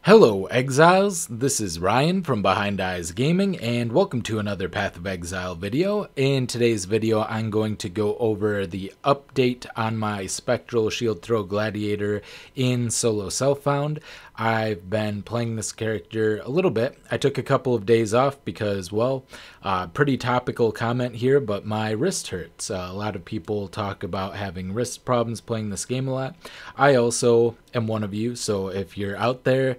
Hello Exiles, this is Ryan from Behind Eyes Gaming and welcome to another Path of Exile video. In today's video I'm going to go over the update on my Spectral Shield Throw Gladiator in Solo Self-Found. I've been playing this character a little bit. I took a couple of days off because, well, pretty topical comment here, but my wrist hurts. A lot of people talk about having wrist problems playing this game a lot. I also am one of you, so if you're out there,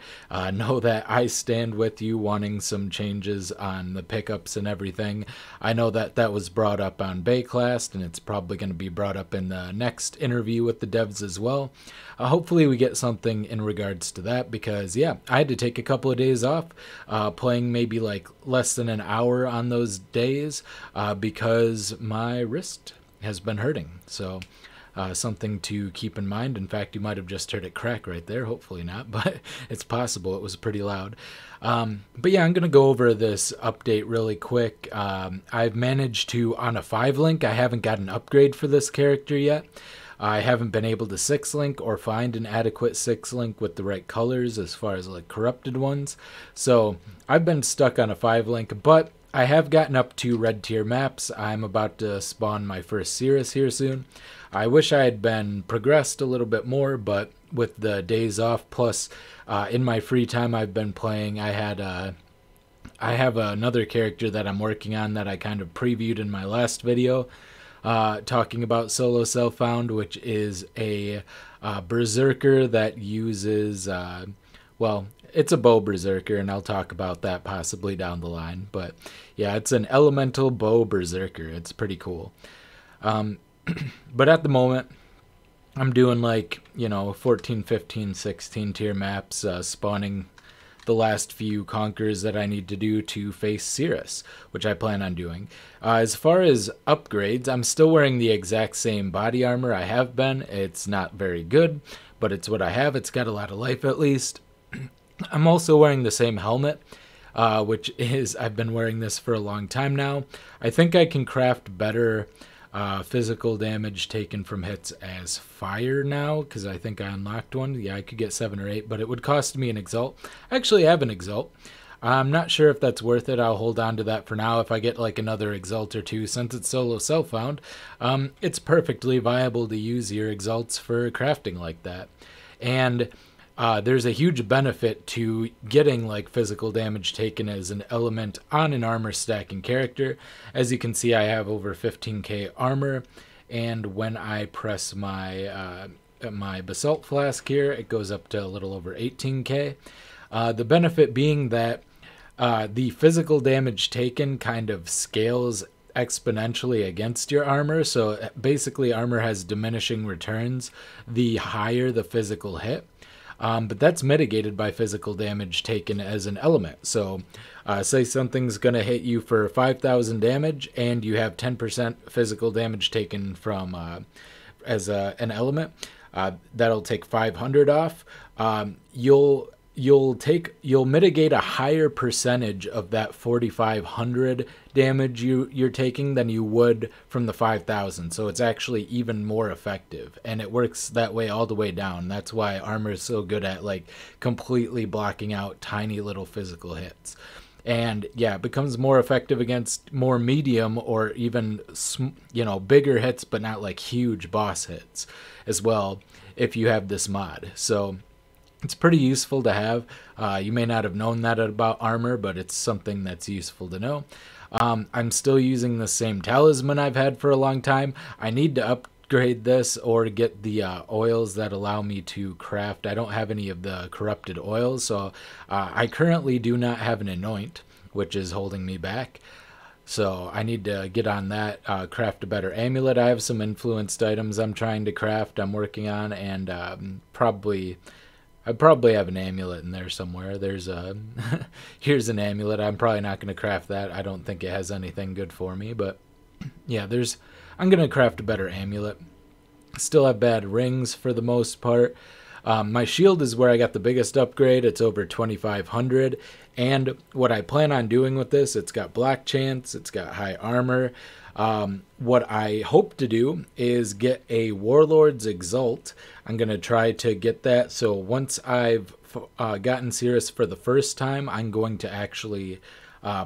know that I stand with you wanting some changes on the pickups and everything. I know that that was brought up on Bayclast, and it's probably going to be brought up in the next interview with the devs as well. Hopefully we get something in regards to that because, yeah, I had to take a couple of days off, playing maybe like less than an hour on those days because my wrist has been hurting. So something to keep in mind. In fact, you might have just heard it crack right there. Hopefully not, but it's possible. It was pretty loud. But yeah, I'm going to go over this update really quick. I've managed to, on a 5-link, I haven't got an upgrade for this character yet. I haven't been able to 6-link or find an adequate 6-link with the right colors as far as like corrupted ones. So I've been stuck on a 5-link, but I have gotten up to red tier maps. I'm about to spawn my first Cirrus here soon. I wish I had been progressed a little bit more, but with the days off, plus in my free time I've been playing, I have another character that I'm working on that I kind of previewed in my last video, talking about Solo Self-Found, which is a berserker that uses, well, it's a bow berserker, and I'll talk about that possibly down the line. But yeah, it's an elemental bow berserker. It's pretty cool. But at the moment, I'm doing like, 14, 15, 16 tier maps, spawning the last few conquerors that I need to do to face Cirrus, which I plan on doing. As far as upgrades, I'm still wearing the exact same body armor I have been. It's not very good, but it's what I have. It's got a lot of life at least. I'm also wearing the same helmet, which is, I've been wearing this for a long time now. I think I can craft better physical damage taken from hits as fire now, because I think I unlocked one. Yeah, I could get 7 or 8, but it would cost me an exalt. I actually have an exalt. I'm not sure if that's worth it. I'll hold on to that for now. If I get like another exalt or two, since it's Solo Self-Found, it's perfectly viable to use your exalts for crafting like that. And there's a huge benefit to getting like physical damage taken as an element on an armor stacking character. As you can see, I have over 15k armor, and when I press my my basalt flask here, it goes up to a little over 18k. The benefit being that the physical damage taken kind of scales exponentially against your armor. So basically armor has diminishing returns the higher the physical hit. But that's mitigated by physical damage taken as an element. So say something's going to hit you for 5,000 damage and you have 10% physical damage taken from as an element. That'll take 500 off. You'll mitigate a higher percentage of that 4,500 damage you're taking than you would from the 5,000. So it's actually even more effective, and it works that way all the way down. That's why armor is so good at like completely blocking out tiny little physical hits. And yeah, it becomes more effective against more medium or even, bigger hits, but not like huge boss hits as well if you have this mod. So it's pretty useful to have. You may not have known that about armor, but it's something that's useful to know. I'm still using the same talisman I've had for a long time. I need to upgrade this or get the oils that allow me to craft. I don't have any of the corrupted oils, so I currently do not have an anoint, which is holding me back. So I need to get on that, craft a better amulet. I have some influenced items I'm trying to craft, I'm working on, and I probably have an amulet in there somewhere. There's a here's an amulet. I'm probably not going to craft that. I don't think it has anything good for me, but yeah, I'm going to craft a better amulet. Still have bad rings for the most part. My shield is where I got the biggest upgrade. It's over 2,500, and what I plan on doing with this, it's got black chance, it's got high armor. What I hope to do is get a Warlord's Exalt. I'm going to try to get that. So once I've gotten serious for the first time, I'm going to actually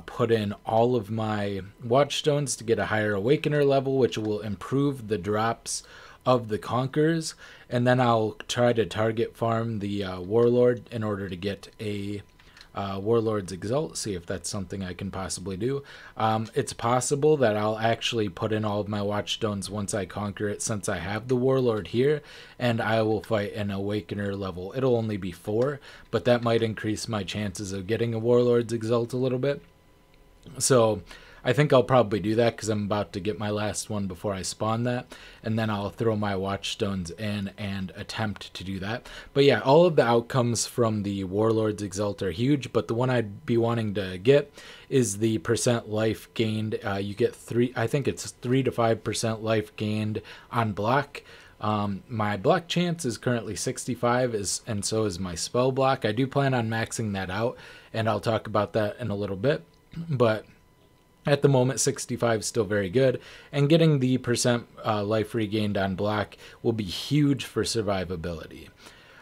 put in all of my watchstones to get a higher awakener level, which will improve the drops of the conquerors, and then I'll try to target farm the warlord in order to get a warlord's exalt, see if that's something I can possibly do. It's possible that I'll actually put in all of my watchstones once I conquer it, since I have the warlord here, and I will fight an awakener level. It'll only be 4, but that might increase my chances of getting a warlord's exalt a little bit. So I think I'll probably do that, because I'm about to get my last one before I spawn that, and then I'll throw my watchstones in and attempt to do that. But yeah, all of the outcomes from the Warlord's Exalt are huge, but the one I'd be wanting to get is the percent life gained. You get 3 to 5% life gained on block. My block chance is currently 65, and so is my spell block. I do plan on maxing that out, and I'll talk about that in a little bit, but at the moment, 65 is still very good, and getting the percent life regained on block will be huge for survivability.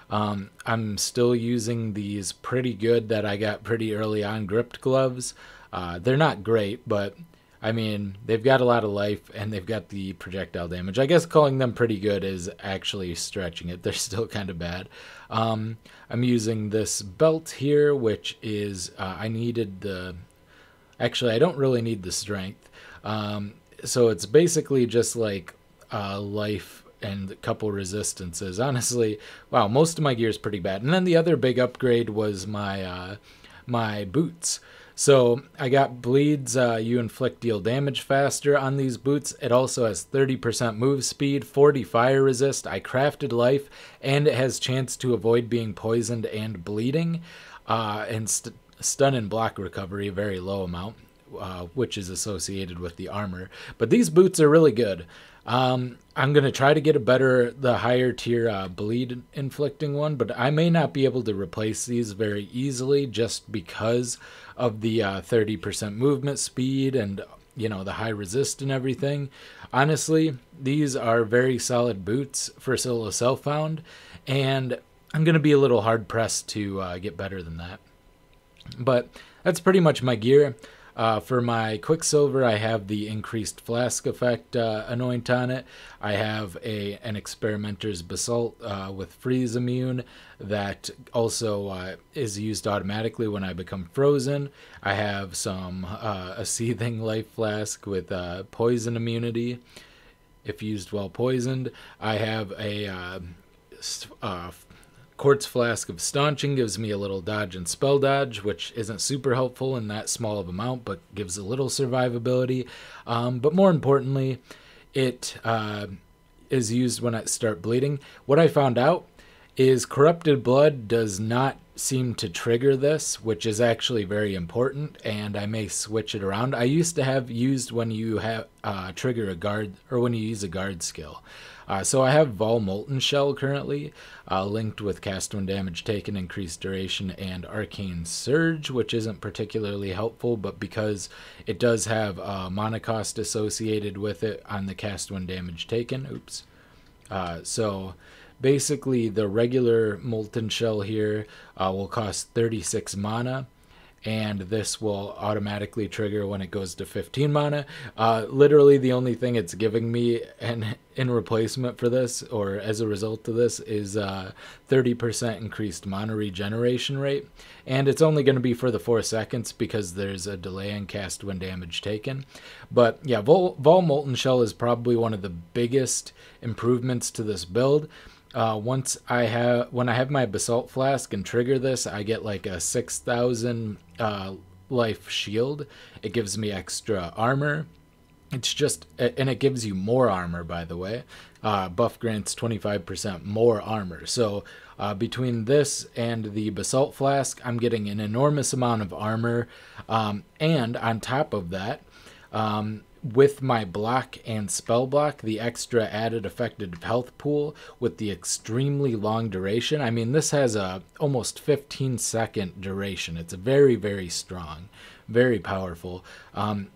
I'm still using these pretty good that I got pretty early on gripped gloves. They're not great, but I mean, they've got a lot of life, and they've got the projectile damage. I guess calling them pretty good is actually stretching it. They're still kind of bad. I'm using this belt here, which is, I needed the... Actually, I don't really need the strength. So it's basically just like life and a couple resistances. Honestly, wow, most of my gear is pretty bad. And then the other big upgrade was my my boots. So I got bleeds, you inflict deal damage faster on these boots. It also has 30% move speed, 40 fire resist. I crafted life, and it has chance to avoid being poisoned and bleeding, and stun and block recovery, a very low amount, which is associated with the armor. But these boots are really good. I'm going to try to get the higher tier bleed inflicting one, but I may not be able to replace these very easily just because of the 30% movement speed and, you know, the high resist and everything. Honestly, these are very solid boots for solo self-found, and I'm going to be a little hard pressed to get better than that. But that's pretty much my gear. For my Quicksilver, I have the increased flask effect anoint on it. I have an Experimenter's Basalt with freeze immune that also is used automatically when I become frozen. I have a seething life flask with poison immunity if used while poisoned. I have a Quartz Flask of Staunching, gives me a little dodge and spell dodge, which isn't super helpful in that small of amount, but gives a little survivability. But more importantly, it is used when I start bleeding. What I found out is Corrupted Blood does not seem to trigger this, which is actually very important, and I may switch it around. I used to have used when you have trigger a guard, or when you use a guard skill. So I have Molten Shell currently, linked with cast when damage taken, increased duration, and Arcane Surge, which isn't particularly helpful, but because it does have mana cost associated with it on the cast when damage taken. So basically the regular Molten Shell here will cost 36 mana, and this will automatically trigger when it goes to 15 mana. Literally the only thing it's giving me in replacement for this, or as a result of this, is 30% increased mana regeneration rate, and it's only going to be for the 4 seconds because there's a delay in cast when damage taken. But yeah, Molten Shell is probably one of the biggest improvements to this build. When I have my Basalt Flask and trigger this, I get like a 6,000 life shield. It gives me extra armor. It's just, and it gives you more armor, by the way. Buff grants 25% more armor. So between this and the Basalt Flask, I'm getting an enormous amount of armor. And on top of that, with my block and spell block, the extra added effective health pool with the extremely long duration. I mean, this has a almost 15-second duration. It's very, very strong, very powerful.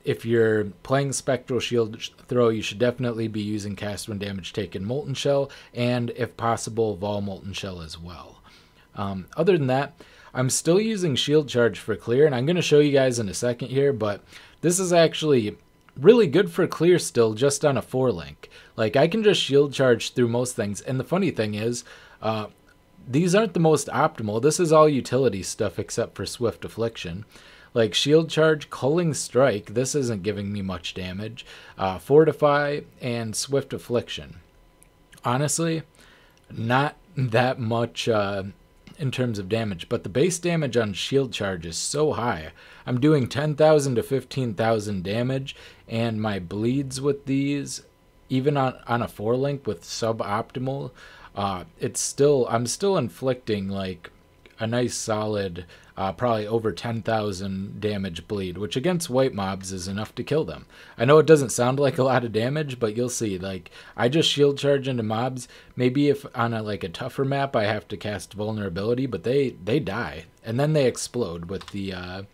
If you're playing Spectral Shield Throw, you should definitely be using cast when damage taken Molten Shell, and if possible, Molten Shell as well. Other than that, I'm still using shield charge for clear, and I'm going to show you guys in a second here, but this is actually really good for clear still, just on a 4-link. Like, I can just shield charge through most things, and the funny thing is, these aren't the most optimal. This is all utility stuff except for Swift Affliction. Like Shield Charge, Culling Strike, this isn't giving me much damage. Fortify, and Swift Affliction. Honestly, not that much in terms of damage, but the base damage on Shield Charge is so high. I'm doing 10,000 to 15,000 damage, and my bleeds with these, even on a 4-link with suboptimal, I'm still inflicting like a nice solid probably over 10,000 damage bleed, which against white mobs is enough to kill them. I know it doesn't sound like a lot of damage, but you'll see. Like, I just shield charge into mobs. Maybe if on a tougher map I have to cast vulnerability, but they die and then they explode with the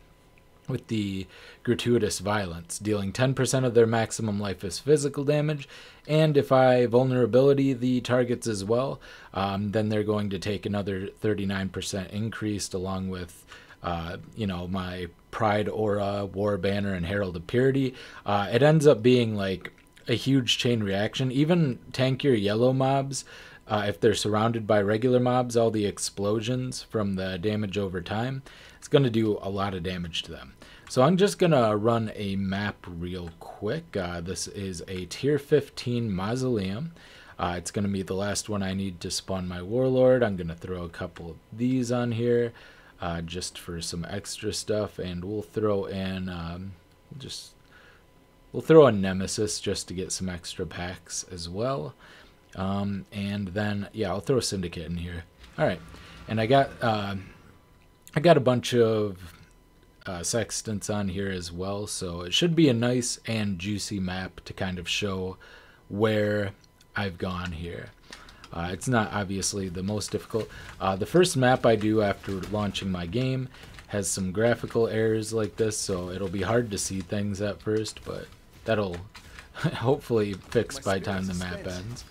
gratuitous violence, dealing 10% of their maximum life as physical damage, and if I vulnerability the targets as well, then they're going to take another 39% increased, along with my Pride Aura, War Banner, and Herald of Purity. It ends up being like a huge chain reaction. Even tankier yellow mobs, if they're surrounded by regular mobs, all the explosions from the damage over time, it's going to do a lot of damage to them. So I'm just going to run a map real quick. This is a tier 15 Mausoleum. It's going to be the last one I need to spawn my Warlord. I'm going to throw a couple of these on here just for some extra stuff, and we'll throw in we'll throw a Nemesis just to get some extra packs as well. And then yeah, I'll throw a Syndicate in here. All right, and I got a bunch of sextants on here as well, so it should be a nice and juicy map to kind of show where I've gone here. It's not obviously the most difficult. The first map I do after launching my game has some graphical errors like this, so it'll be hard to see things at first, but that'll hopefully fix by the time the map ends.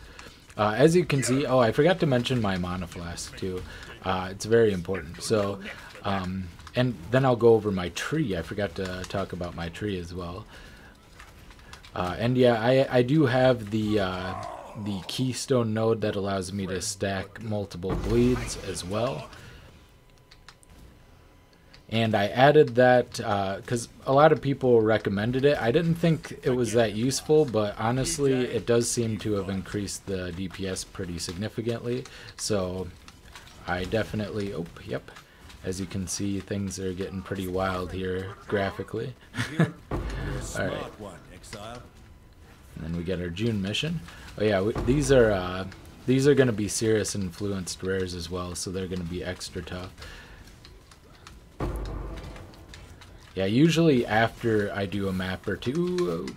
As you can see, I forgot to mention my mana flask too. It's very important. So and then I'll go over my tree. I forgot to talk about my tree as well. And yeah, I do have the keystone node that allows me to stack multiple bleeds as well. And I added that because a lot of people recommended it. I didn't think it was that useful, but honestly, it does seem to have increased the DPS pretty significantly. So I definitely, yep. As you can see, things are getting pretty wild here graphically. Alright. And then we get our June mission. Oh yeah, these are going to be Cirrus influenced rares as well, so they're going to be extra tough. Yeah, usually after I do a map or two,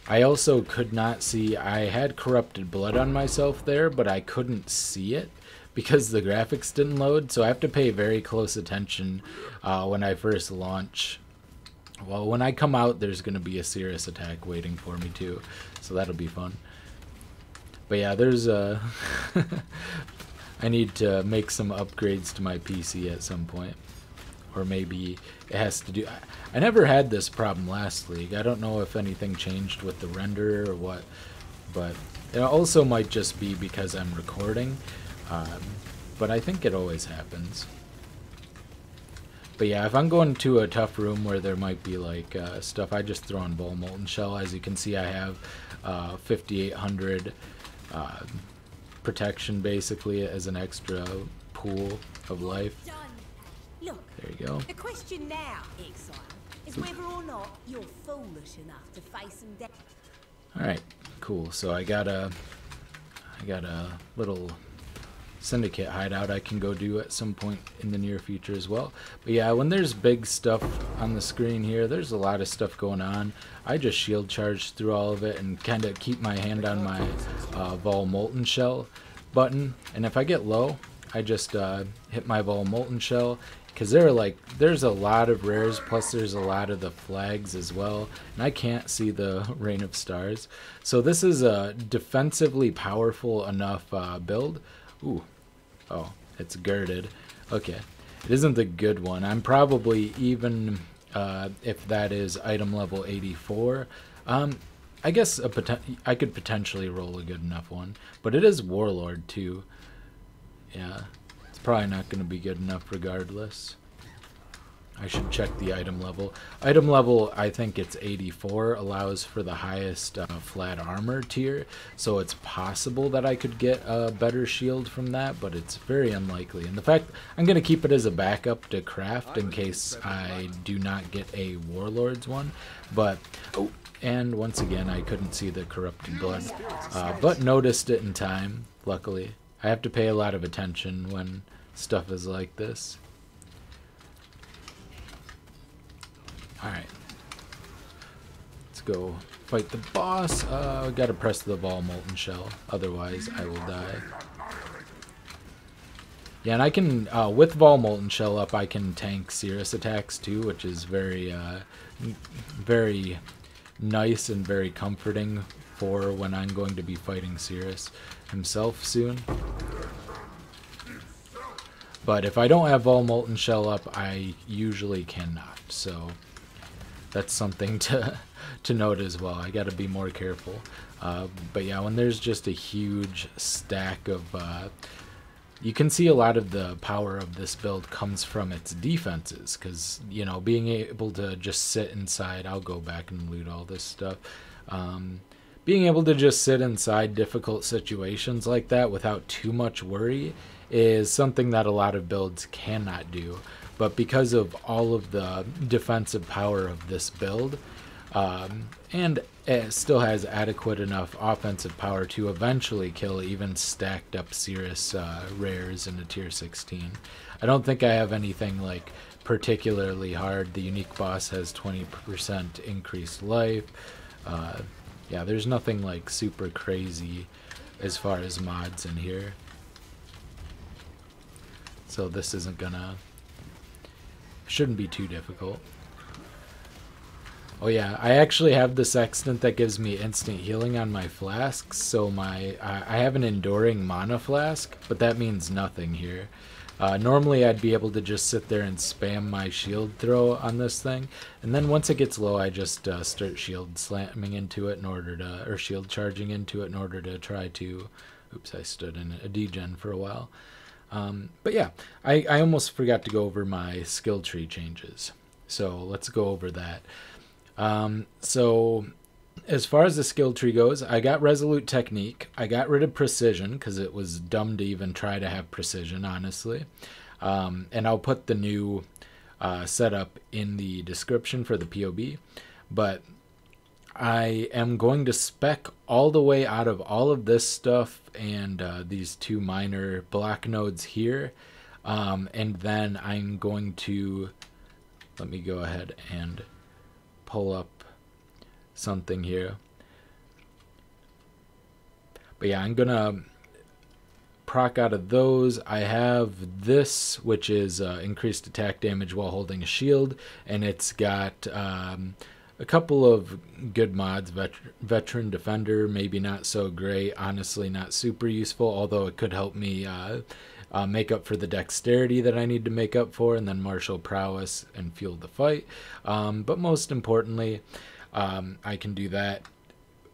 I also could not see, I had corrupted blood on myself there, but I couldn't see it because the graphics didn't load, so I have to pay very close attention when I first launch. Well, when I come out, there's going to be a Cirrus attack waiting for me too, so that'll be fun. But yeah, there's I need to make some upgrades to my PC at some point. Or maybe it has to do... I never had this problem last league. I don't know if anything changed with the render or what, but it also might just be because I'm recording. But I think it always happens. But yeah, if I'm going to a tough room where there might be like stuff, I just throw on Molten Shell. As you can see, I have 5,800 protection basically as an extra pool of life. Look, there you go. The question now, Exile, is whether or not you're foolish enough to face them down. Alright, cool. So I got a little Syndicate hideout I can go do at some point in the near future as well. But yeah, when there's big stuff on the screen here, there's a lot of stuff going on. I just shield charge through all of it and kind of keep my hand on my Vol Molten Shell button. And if I get low, I just hit my Vol Molten Shell, because there's a lot of rares, plus there's a lot of the flags as well, and I can't see the Rain of Stars. So this is a defensively powerful enough build. Ooh, oh, It's girded. Okay. It isn't the good one. I'm probably even, if that is item level 84, I guess I could potentially roll a good enough one. But it is Warlord too. Yeah. It's probably not going to be good enough regardless. I should check the item level. Item level, I think it's 84, allows for the highest flat armor tier, so it's possible that I could get a better shield from that, but it's very unlikely. And the fact, I'm going to keep it as a backup to craft in case I do not get a Warlord's one. But, oh, and once again, I couldn't see the corrupted blood, but noticed it in time, luckily. I have to pay a lot of attention when stuff is like this. Alright. Let's go fight the boss. Gotta press the ball Molten Shell, otherwise I will die. Yeah, and I can, with Vol Molten Shell up, I can tank Cirrus attacks too, which is very, very nice and very comforting for when I'm going to be fighting Cirrus himself soon. But if I don't have Vol Molten Shell up, I usually cannot, so that's something to note as well. I gotta be more careful. But yeah, when there's just a huge stack of... you can see a lot of the power of this build comes from its defenses, because, you know, being able to just sit inside... I'll go back and loot all this stuff. Being able to just sit inside difficult situations like that without too much worry is something that a lot of builds cannot do. But because of all of the defensive power of this build, and it still has adequate enough offensive power to eventually kill even stacked up Cirrus rares in a tier 16. I don't think I have anything like particularly hard. The unique boss has 20% increased life. Yeah, there's nothing like super crazy as far as mods in here. So this isn't gonna... shouldn't be too difficult. Oh yeah, I actually have the sextant that gives me instant healing on my flasks, so I have an enduring mana flask, but that means nothing here. Normally I'd be able to just sit there and spam my shield throw on this thing, and then once it gets low I just start shield slamming into it in order to, or shield charging into it in order to try to, oops, I stood in a degen for a while. But yeah, I almost forgot to go over my skill tree changes, so let's go over that. So as far as the skill tree goes, I got Resolute Technique. I got rid of Precision because it was dumb to even try to have Precision, honestly. And I'll put the new setup in the description for the POB. But I am going to spec all the way out of all of this stuff and these two minor block nodes here. And then I'm going to, let me go ahead and pull up something here. But yeah, I'm gonna proc out of those. I have this, which is increased attack damage while holding a shield, and it's got a couple of good mods. Veteran Defender, maybe not so great, honestly not super useful, although it could help me make up for the dexterity that I need to make up for, and then martial prowess and fuel the fight. But most importantly, I can do that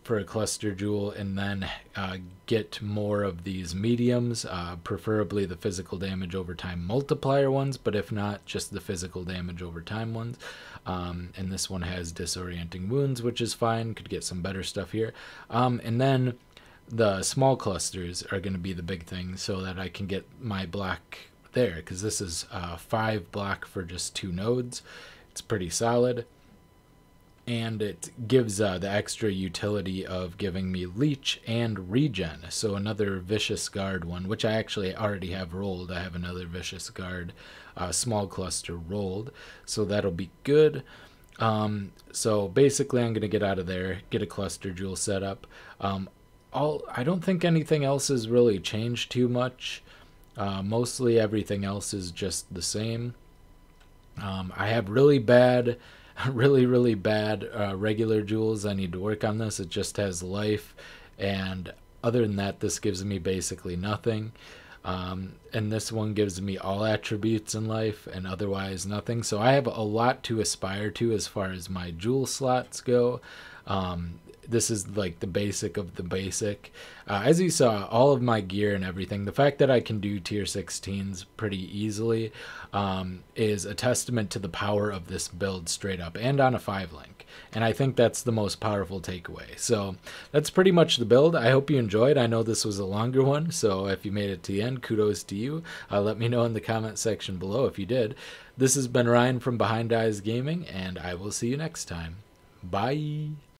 for a cluster jewel and then get more of these mediums, preferably the physical damage over time multiplier ones, but if not, just the physical damage over time ones. And this one has disorienting wounds, which is fine. Could get some better stuff here. And then the small clusters are going to be the big thing, so that I can get my block there, because this is 5 block for just 2 nodes. It's pretty solid. And it gives the extra utility of giving me leech and regen. So another vicious guard one, which I actually already have rolled. I have another vicious guard small cluster rolled, so that'll be good. So basically I'm going to get out of there, get a cluster jewel set up. I don't think anything else has really changed too much. Mostly everything else is just the same. I have really bad regular jewels. I need to work on this. It just has life, and other than that, this gives me basically nothing. And this one gives me all attributes in life and otherwise nothing. So I have a lot to aspire to as far as my jewel slots go. This is like the basic of the basic. As you saw, all of my gear and everything, the fact that I can do tier 16s pretty easily is a testament to the power of this build straight up and on a 5-link. And I think that's the most powerful takeaway. So that's pretty much the build. I hope you enjoyed. I know this was a longer one, so if you made it to the end, kudos to you. Let me know in the comment section below if you did. This has been Ryan from Behind Eyes Gaming, and I will see you next time. Bye!